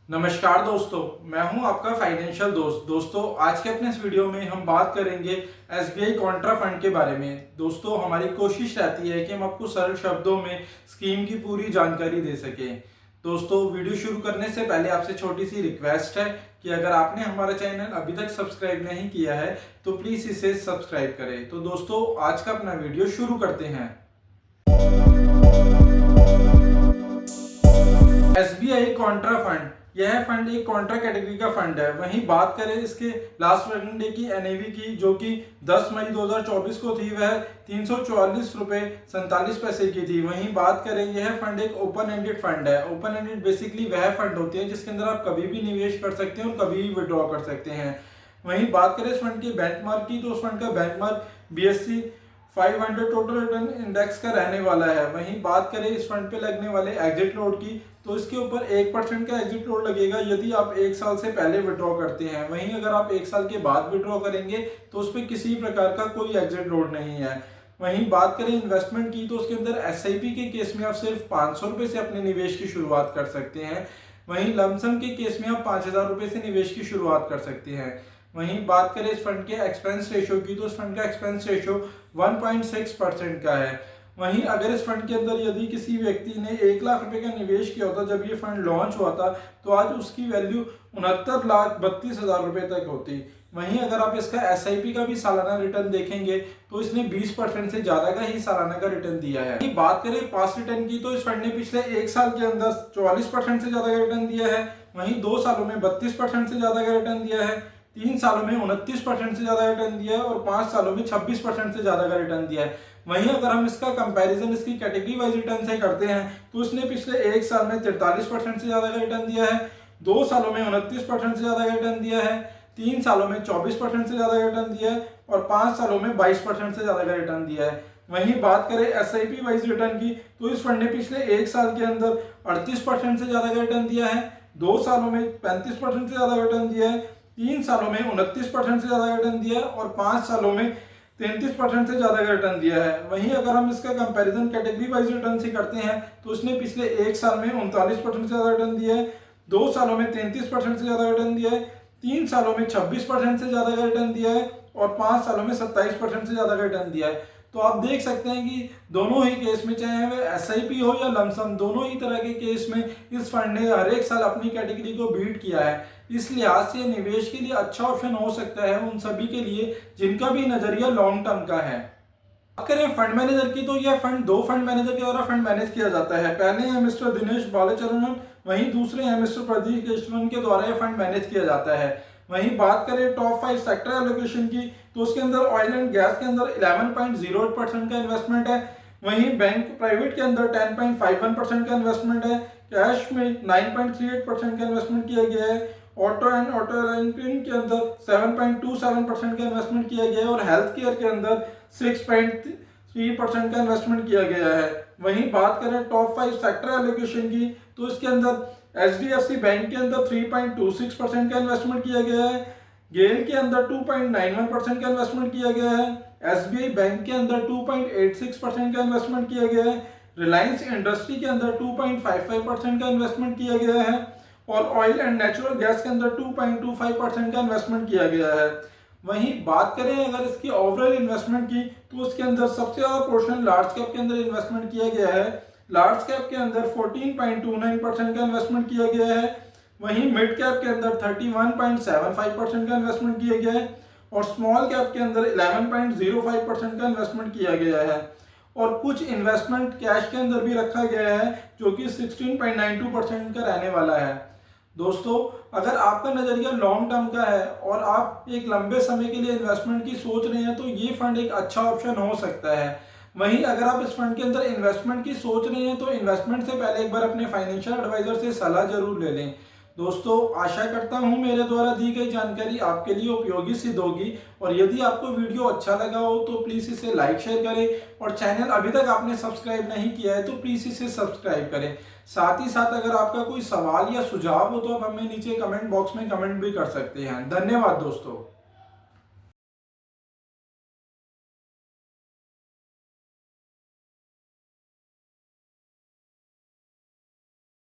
नमस्कार दोस्तों, मैं हूं आपका फाइनेंशियल दोस्त। दोस्तों, आज के अपने इस वीडियो में हम बात करेंगे एसबीआई कॉन्ट्रा फंड के बारे में। दोस्तों, हमारी कोशिश रहती है कि हम आपको सरल शब्दों में स्कीम की पूरी जानकारी दे सकें। दोस्तों, वीडियो शुरू करने से पहले आपसे छोटी सी रिक्वेस्ट है कि अगर आपने हमारा चैनल अभी तक सब्सक्राइब नहीं किया है तो प्लीज़ इसे सब्सक्राइब करें। तो दोस्तों, आज का अपना वीडियो शुरू करते हैं। एसबीआई कॉन्ट्रा फंड, यह फंड एक कॉन्ट्रा कैटेगरी का फंड है। वहीं बात करें इसके लास्ट वर्किंग डे की एनएवी की, जो कि 10 मई 2024 को थी, वह 344 रुपये 47 पैसे की थी। वहीं बात करें, यह फंड एक ओपन एंडेड फंड है। ओपन एंडेड बेसिकली वह फंड होती है जिसके अंदर आप कभी भी निवेश कर सकते हैं और कभी भी विड्रॉ कर सकते हैं। वहीं बात करें इस फंड के बेंचमार्क की, तो उस फंड का benchmark BSE 500 total return index का रहने वाला है। वहीं बात करें इस फंड पे लगने वाले एग्जिट लोड की, तो इसके ऊपर 1% का एग्जिट लोड लगेगा यदि आप 1 साल से पहले विड्रॉ करते हैं। वहीं अगर आप 1 साल के बाद विड्रॉ करेंगे तो उस पर किसी प्रकार का कोई एग्जिट लोड नहीं है। वहीं बात करें इन्वेस्टमेंट की, तो उसके अंदर SIP के केस में आप सिर्फ 500 रुपये से अपने निवेश की शुरुआत कर सकते हैं। वहीं लमसम के केस में आप 5000 रुपये से निवेश की शुरुआत कर सकते हैं। वहीं बात करें इस फंड के एक्सपेंस रेशो की, तो इस फंड का एक्सपेंस रेशो 1.6% का है। वहीं अगर इस फंड के अंदर यदि किसी व्यक्ति ने 1 लाख रुपए का निवेश किया होता जब ये फंड लॉन्च हुआ था, तो आज उसकी वैल्यू 69,32,000 रुपए तक होती। वहीं अगर आप इसका SIP का भी सालाना रिटर्न देखेंगे तो इसने 20% से ज्यादा का ही सालाना का रिटर्न दिया है। बात करें पास्ट रिटर्न की, तो इस फंड ने पिछले 1 साल के अंदर 44% से ज्यादा का रिटर्न दिया है। वहीं 2 सालों में 32% से ज्यादा का रिटर्न दिया है। 3 सालों में 29% से ज्यादा रिटर्न दिया है और 5 सालों में 26% से ज्यादा का रिटर्न दिया है। वहीं अगर हम इसका कंपैरिजन इसकी कैटेगरी वाइज रिटर्न से करते हैं, तो इसने पिछले 1 साल में 43% से ज्यादा का रिटर्न दिया है। 2 सालों में 29% से ज्यादा का रिटर्न दिया है। 3 सालों में 24% से ज्यादा का रिटर्न दिया है और 5 सालों में 22% से ज्यादा का रिटर्न दिया है। वहीं बात करें SIP वाइज रिटर्न की, तो इस फंड ने पिछले 1 साल के अंदर 38% से ज्यादा का रिटर्न दिया है। 2 सालों में 35% से ज्यादा रिटर्न दिया है। 3 सालों में 29% से ज्यादा रिटर्न दिया है और 5 सालों में 33% से ज्यादा का रिटर्न दिया है। वहीं अगर हम इसका कंपैरिजन कैटेगरी वाइज रिटर्न से करते हैं, तो उसने पिछले 1 साल में 39% से ज्यादा रिटर्न दिया है। 2 सालों में 33% से ज्यादा रिटर्न दिया है। 3 सालों में 26% से ज्यादा का रिटर्न दिया है और 5 सालों में 27% से ज्यादा का रिटर्न दिया है। तो आप देख सकते हैं कि दोनों ही केस में, चाहे वह SIP हो या लमसम, दोनों ही तरह के केस में इस फंड ने हर एक साल अपनी कैटेगरी को बीट किया है। इस लिहाज से निवेश के लिए अच्छा ऑप्शन हो सकता है उन सभी के लिए जिनका भी नजरिया लॉन्ग टर्म का है। बात करें फंड मैनेजर की, तो यह फंड 2 फंड मैनेजर के द्वारा फंड मैनेज किया जाता है। पहले हैं मिस्टर दिनेश बालाचरणन, वहीं दूसरे हैं मिस्टर प्रदीप केशवन के द्वारा यह फंड मैनेज किया जाता है। वहीं बात करें टॉप 5 सेक्टर एलोकेशन की, तो उसके अंदर ऑयल एंड गैस के अंदर 11.08% का इन्वेस्टमेंट है। वहीं बैंक प्राइवेट के अंदर 10.51% का इन्वेस्टमेंट है। कैश में 9.38% का इन्वेस्टमेंट किया गया है। ऑटो एंड ऑटो के अंदर 7.27% का इन्वेस्टमेंट किया गया है और हेल्थ केयर के अंदर 6.3% का इन्वेस्टमेंट किया गया है। वहीं बात करें टॉप 5 सेक्टर एलोकेशन की, तो इसके अंदर HDFC बैंक के अंदर 3.26% का इन्वेस्टमेंट किया गया है। गेल के अंदर 2.91% का इन्वेस्टमेंट किया गया है। SBI बैंक के अंदर 2.86% का इन्वेस्टमेंट किया गया है। रिलायंस इंडस्ट्री के अंदर 2.55% का इन्वेस्टमेंट किया गया है और ऑयल एंड नेचुरल गैस के अंदर 2.25% का इन्वेस्टमेंट किया गया है। वहीं बात करें अगर इसकी ओवरऑल इन्वेस्टमेंट की, तो उसके अंदर सबसे ज्यादा पोर्शन लार्ज कैप के अंदर इन्वेस्टमेंट किया गया है। लार्ज कैप के अंदर 14.29% का इन्वेस्टमेंट किया गया है। वहीं मिड कैप के अंदर 31.75% का इन्वेस्टमेंट किया गया है और स्मॉल कैप के अंदर 11.05% का इन्वेस्टमेंट किया गया है। और कुछ इन्वेस्टमेंट कैश के अंदर भी रखा गया है जो कि 16.92% का रहने वाला है। दोस्तों, अगर आपका नजरिया लॉन्ग टर्म का है और आप एक लंबे समय के लिए इन्वेस्टमेंट की सोच रहे हैं, तो ये फंड एक अच्छा ऑप्शन हो सकता है। वहीं अगर आप इस फंड के अंदर इन्वेस्टमेंट की सोच रहे हैं, तो इन्वेस्टमेंट से पहले एक बार अपने फाइनेंशियल एडवाइजर से सलाह जरूर ले लें। दोस्तों, आशा करता हूं मेरे द्वारा दी गई जानकारी आपके लिए उपयोगी सिद्ध होगी और यदि आपको वीडियो अच्छा लगा हो तो प्लीज़ इसे लाइक शेयर करें और चैनल अभी तक आपने सब्सक्राइब नहीं किया है तो प्लीज़ इसे सब्सक्राइब करें। साथ ही साथ अगर आपका कोई सवाल या सुझाव हो तो आप हमें नीचे कमेंट बॉक्स में कमेंट भी कर सकते हैं। धन्यवाद दोस्तों।